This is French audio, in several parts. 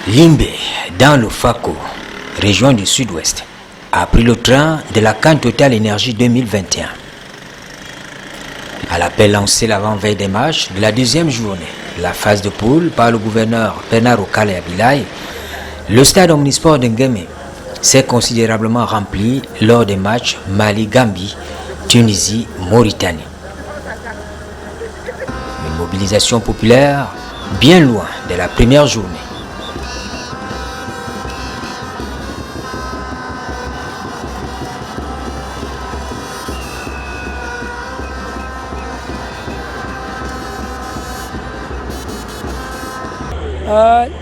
Limbe, dans le Fako, région du Sud-Ouest, a pris le train de la CAN Total Énergie 2021. À l'appel lancé l'avant-veille des matchs de la deuxième journée, la phase de poule par le gouverneur Bernard Okale Abilaye, le stade omnisport de Nguémé s'est considérablement rempli lors des matchs Mali-Gambie, Tunisie-Mauritanie. Une mobilisation populaire bien loin de la première journée.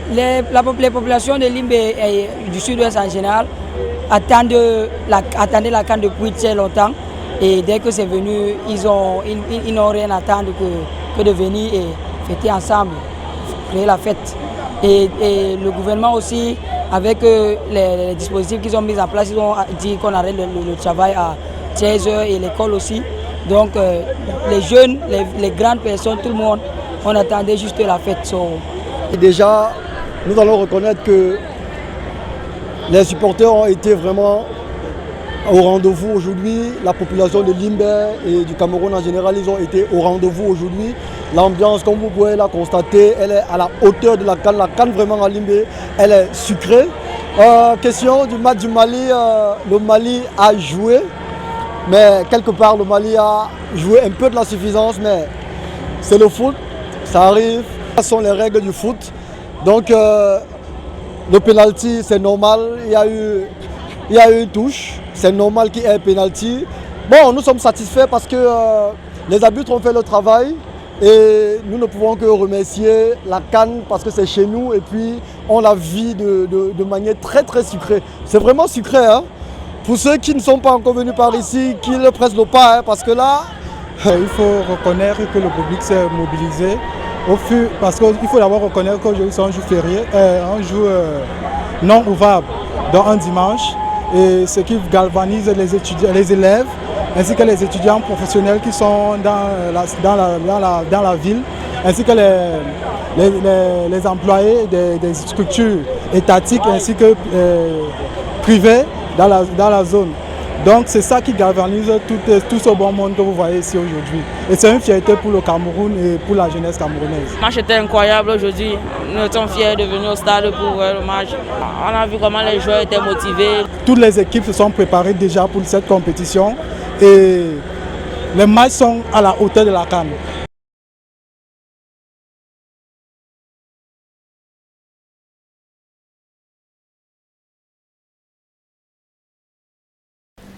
Les populations de Limbe et du Sud-Ouest en général attendaient la CAN depuis très longtemps, et dès que c'est venu, ils n'ont rien à attendre que de venir et fêter ensemble, créer la fête. Et le gouvernement aussi, avec les dispositifs qu'ils ont mis en place, ils ont dit qu'on arrête le travail à 13h et l'école aussi. Donc les jeunes, les grandes personnes, tout le monde, on attendait juste la fête. Et déjà, nous allons reconnaître que les supporters ont été vraiment au rendez-vous aujourd'hui. La population de Limbe et du Cameroun en général, ils ont été au rendez-vous aujourd'hui. L'ambiance, comme vous pouvez la constater, elle est à la hauteur de la CAN. La CAN vraiment à Limbe, elle est sucrée. Question du match du Mali, le Mali a joué, mais quelque part le Mali a joué un peu de la suffisance, mais c'est le foot, ça arrive. Ce sont les règles du foot. Donc le penalty, c'est normal. Il y a eu une touche. C'est normal qu'il y ait un penalty. Bon, nous sommes satisfaits parce que les arbitres ont fait le travail. Et nous ne pouvons que remercier la CAN parce que c'est chez nous. Et puis on la vit de manière très très sucrée. C'est vraiment sucré. Hein? Pour ceux qui ne sont pas encore venus par ici, qu'ils pressent le pas. Hein, parce que là... Il faut reconnaître que le public s'est mobilisé. Parce qu'il faut d'abord reconnaître qu'aujourd'hui c'est un jour férié, un jour non ouvrable, donc un dimanche, et ce qui galvanise les étudiants, les élèves, ainsi que les étudiants professionnels qui sont dans la ville, ainsi que les employés des structures étatiques ainsi que privées dans la zone. Donc c'est ça qui galvanise tout ce bon monde que vous voyez ici aujourd'hui. Et c'est une fierté pour le Cameroun et pour la jeunesse camerounaise. Le match était incroyable aujourd'hui. Nous étions fiers de venir au stade pour voir le match. On a vu comment les joueurs étaient motivés. Toutes les équipes se sont préparées déjà pour cette compétition et les matchs sont à la hauteur de la CAN.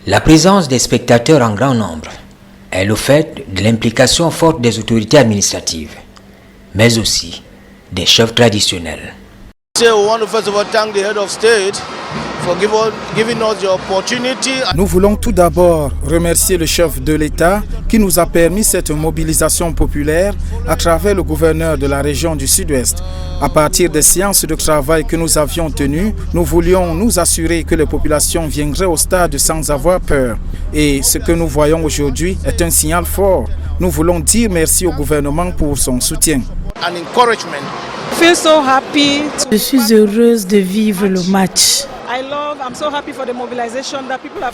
La présence des spectateurs en grand nombre est le fait de l'implication forte des autorités administratives, mais aussi des chefs traditionnels. Nous voulons tout d'abord remercier le chef de l'État qui nous a permis cette mobilisation populaire à travers le gouverneur de la région du Sud-Ouest. À partir des séances de travail que nous avions tenues, nous voulions nous assurer que les populations viendraient au stade sans avoir peur. Et ce que nous voyons aujourd'hui est un signal fort. Nous voulons dire merci au gouvernement pour son soutien. Je suis heureuse de vivre le match.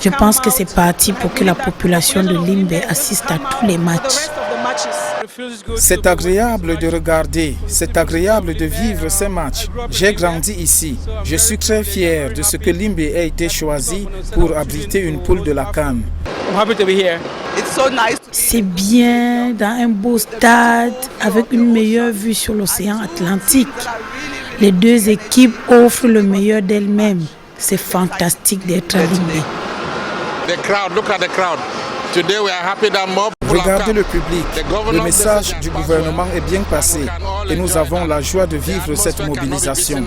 Je pense que c'est parti pour que la population de Limbe assiste à tous les matchs. C'est agréable de regarder, c'est agréable de vivre ces matchs. J'ai grandi ici. Je suis très fier de ce que Limbe a été choisi pour abriter une poule de la CAN. C'est bien dans un beau stade avec une meilleure vue sur l'océan Atlantique. Les deux équipes offrent le meilleur d'elles-mêmes. C'est fantastique d'être à Limbe. Regardez le public. Le message du gouvernement est bien passé et nous avons la joie de vivre cette mobilisation.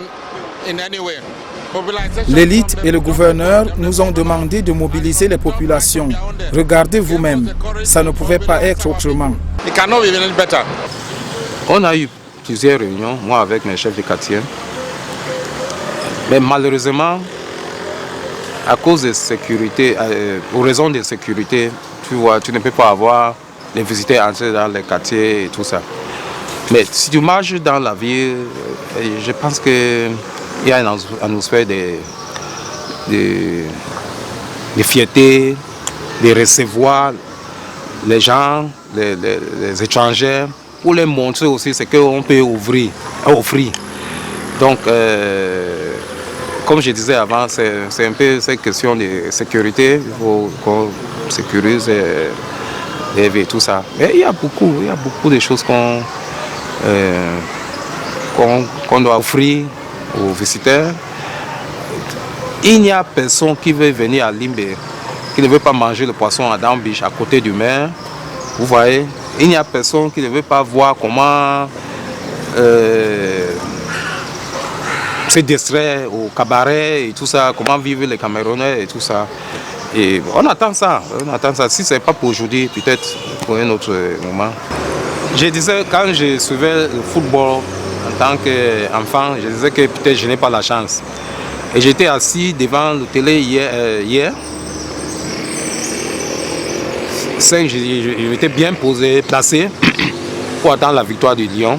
L'élite et le gouverneur nous ont demandé de mobiliser les populations. Regardez vous-même, ça ne pouvait pas être autrement. On a eu plusieurs réunions, moi avec mes chefs de quartier. Mais malheureusement, à cause de sécurité, aux raisons de sécurité, tu vois, tu ne peux pas avoir les visiteurs entrer dans les quartiers et tout ça. Mais si tu marches dans la ville, je pense que il y a une atmosphère de fierté, de recevoir les gens, les étrangers, pour les montrer aussi ce qu'on peut offrir. Donc, comme je disais avant, c'est un peu cette question de sécurité. Il faut qu'on sécurise et tout ça. Mais il y a beaucoup de choses qu'on doit offrir aux visiteurs. Il n'y a personne qui veut venir à Limbe, qui ne veut pas manger le poisson à Dambiche, à côté du mer. Vous voyez, il n'y a personne qui ne veut pas voir comment se distraire au cabaret et tout ça, comment vivent les Camerounais et tout ça. Et on attend ça. Si ce n'est pas pour aujourd'hui, peut-être pour un autre moment. Je disais, quand je suivais le football en tant qu'enfant, je disais que peut-être je n'ai pas la chance. Et j'étais assis devant la télé hier. Je m'étais bien posé, placé pour attendre la victoire du Lyon.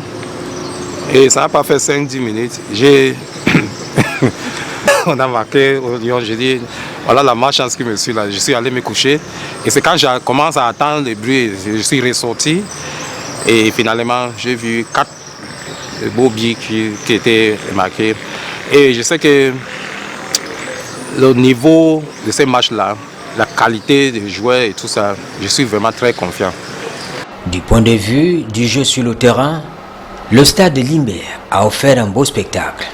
Et ça n'a pas fait 5-10 minutes. On a marqué au Lyon, j'ai dit, voilà la malchance qui me suit là. Je suis allé me coucher. Et c'est quand je commence à attendre le bruit, je suis ressorti. Et finalement, j'ai vu 4 beaux billes qui étaient marqués. Et je sais que le niveau de ces matchs-là, la qualité des joueurs et tout ça, je suis vraiment très confiant. Du point de vue du jeu sur le terrain, le stade de Limbe a offert un beau spectacle.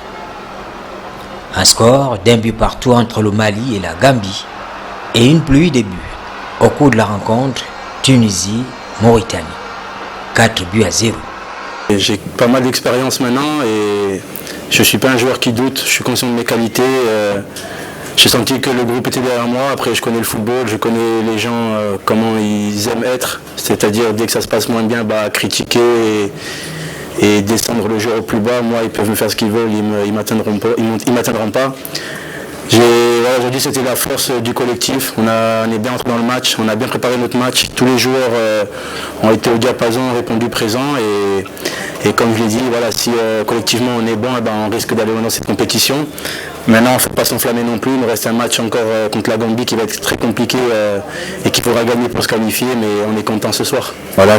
Un score d'1 but partout entre le Mali et la Gambie et une pluie de buts au cours de la rencontre Tunisie-Mauritanie. 4-0. J'ai pas mal d'expérience maintenant et je ne suis pas un joueur qui doute, je suis conscient de mes qualités. J'ai senti que le groupe était derrière moi. Après, je connais le football, je connais les gens, comment ils aiment être. C'est-à-dire, dès que ça se passe moins bien, critiquer et descendre le jeu au plus bas. Moi, ils peuvent me faire ce qu'ils veulent, ils ne m'atteindront pas. Aujourd'hui, c'était la force du collectif. On est bien entré dans le match, on a bien préparé notre match. Tous les joueurs ont été au diapason, ont répondu présent. Et comme je l'ai dit, voilà, si collectivement on est bon, on risque d'aller dans cette compétition. Maintenant, il ne faut pas s'enflammer non plus. Il nous reste un match encore contre la Gambie qui va être très compliqué et qu'il faudra gagner pour se qualifier, mais on est content ce soir. Voilà,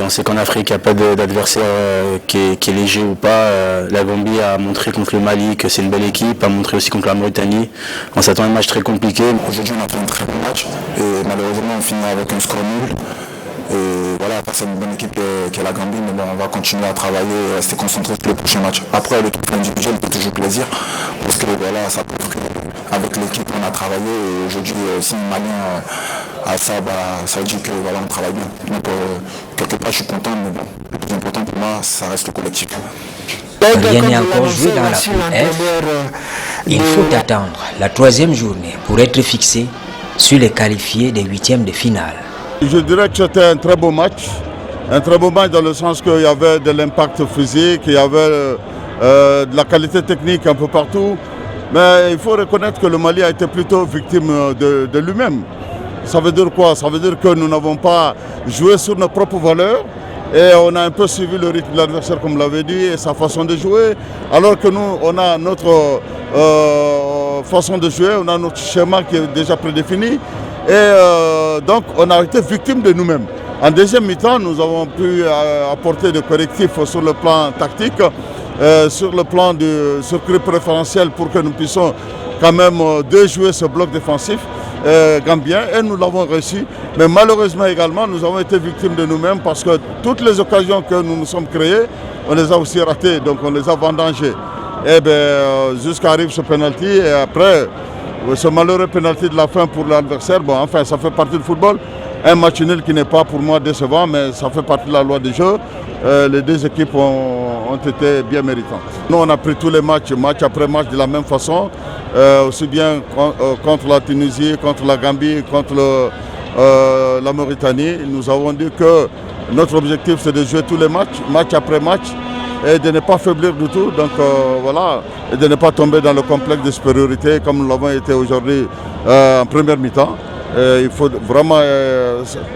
on sait qu'en Afrique, il n'y a pas d'adversaire qui est léger ou pas. La Gambie a montré contre le Mali que c'est une belle équipe, a montré aussi contre la Mauritanie. On s'attend à un match très compliqué. Aujourd'hui, on a fait un très bon match et malheureusement, on finit avec un score nul. Et voilà, face à une bonne équipe qui est la Gambie, mais bon, on va continuer à travailler et rester concentré sur le prochain match. Après, le truc individuel fait toujours plaisir, parce que voilà, ça prouve qu'avec l'équipe on a travaillé et aujourd'hui, si un Malien a ça, ça veut dire que voilà, on travaille bien. Donc quelque part, je suis content, mais bon, le plus important pour moi, ça reste le collectif. Rien n'est encore joué dans la poule F. Il faut attendre la 3e journée pour être fixé sur les qualifiés des 8e de finale. Je dirais que c'était un très beau match dans le sens qu'il y avait de l'impact physique, il y avait de la qualité technique un peu partout. Mais il faut reconnaître que le Mali a été plutôt victime de lui-même. Ça veut dire quoi? Ça veut dire que nous n'avons pas joué sur nos propres valeurs et on a un peu suivi le rythme de l'adversaire, comme l'avait dit, et sa façon de jouer. Alors que nous, on a notre façon de jouer, on a notre schéma qui est déjà prédéfini. Et donc on a été victime de nous-mêmes. En deuxième mi-temps, nous avons pu apporter des correctifs sur le plan tactique, sur le plan du circuit préférentiel pour que nous puissions quand même déjouer ce bloc défensif gambien et nous l'avons réussi. Mais malheureusement également, nous avons été victimes de nous-mêmes parce que toutes les occasions que nous nous sommes créées, on les a aussi ratées, donc on les a vendangées. Et bien jusqu'à arrive ce penalty et après ce malheureux penalty de la fin pour l'adversaire, bon enfin ça fait partie du football. Un match nul qui n'est pas pour moi décevant, mais ça fait partie de la loi du jeu. Les deux équipes ont été bien méritantes. Nous, on a pris tous les matchs, match après match, de la même façon. Aussi bien contre la Tunisie, contre la Gambie, contre la Mauritanie. Nous avons dit que notre objectif, c'est de jouer tous les matchs, match après match, et de ne pas faiblir du tout. Donc voilà, et de ne pas tomber dans le complexe de supériorité comme nous l'avons été aujourd'hui en première mi-temps. Il faut vraiment,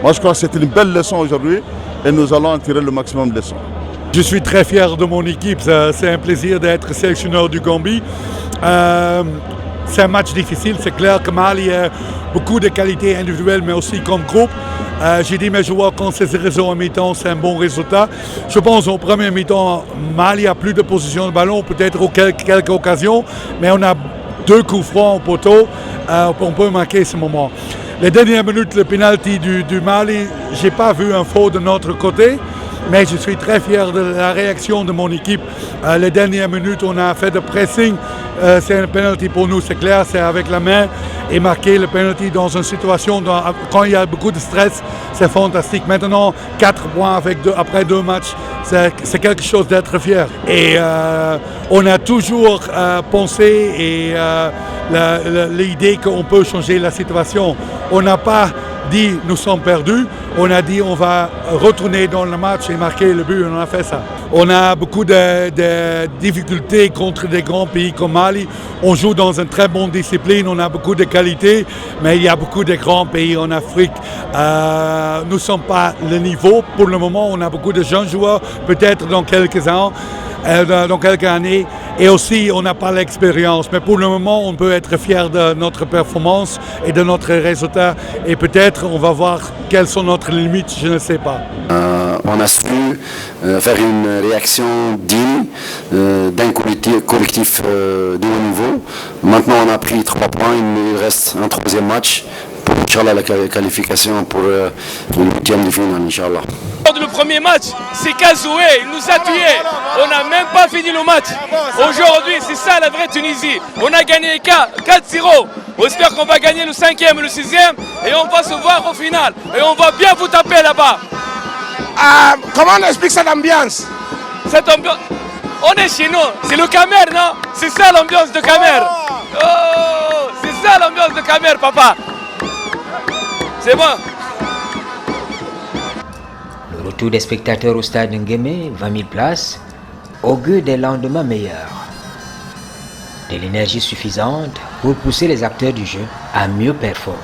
moi je crois que c'est une belle leçon aujourd'hui et nous allons en tirer le maximum de leçons. Je suis très fier de mon équipe, c'est un plaisir d'être sélectionneur du Gambie. C'est un match difficile, c'est clair que Mali a beaucoup de qualités individuelles mais aussi comme groupe. J'ai dit mes joueurs quand c'est 0 en mi-temps, c'est un bon résultat. Je pense au premier mi-temps, Mali a plus de position de ballon, peut-être quelques occasions, mais on a 2 coups francs au poteau, on peut marquer ce moment. Les dernières minutes, le penalty du Mali, je n'ai pas vu un faux de notre côté. Mais je suis très fier de la réaction de mon équipe. Les dernières minutes, on a fait de pressing. C'est un penalty pour nous, c'est clair, c'est avec la main. Et marquer le penalty dans une situation, quand il y a beaucoup de stress, c'est fantastique. Maintenant, 4 points après 2 matchs, c'est quelque chose d'être fier. Et on a toujours pensé l'idée qu'on peut changer la situation. On n'a pas dit nous sommes perdus, on a dit on va retourner dans le match et marquer le but, on a fait ça. On a beaucoup de difficultés contre des grands pays comme Mali. On joue dans une très bonne discipline, on a beaucoup de qualités, mais il y a beaucoup de grands pays en Afrique. Nous ne sommes pas le niveau pour le moment, on a beaucoup de jeunes joueurs, peut-être dans quelques années, et aussi on n'a pas l'expérience. Mais pour le moment, on peut être fier de notre performance et de notre résultat. Et peut-être on va voir quelles sont notre limites, je ne sais pas. On a su faire une réaction digne d'un collectif de haut niveau. Maintenant, on a pris 3 points, il reste un 3e match pour Inch'Allah la qualification pour le 8e de finale, Inch'Allah. Le premier match, c'est Kazoué, il nous a tués. On n'a même pas fini le match. Aujourd'hui, c'est ça la vraie Tunisie. On a gagné 4-0. On espère qu'on va gagner le 5e et le 6e et on va se voir au final. Et on va bien vous taper là-bas. Comment on explique cette ambiance? Cette ambiance, on est chez nous. C'est le Camer, non? C'est ça l'ambiance de Camer. Oh, c'est ça l'ambiance de Camer, papa. C'est bon. Le retour des spectateurs au stade Nguémé, 20 000 places, augure des lendemains meilleurs. De l'énergie suffisante pour pousser les acteurs du jeu à mieux performer.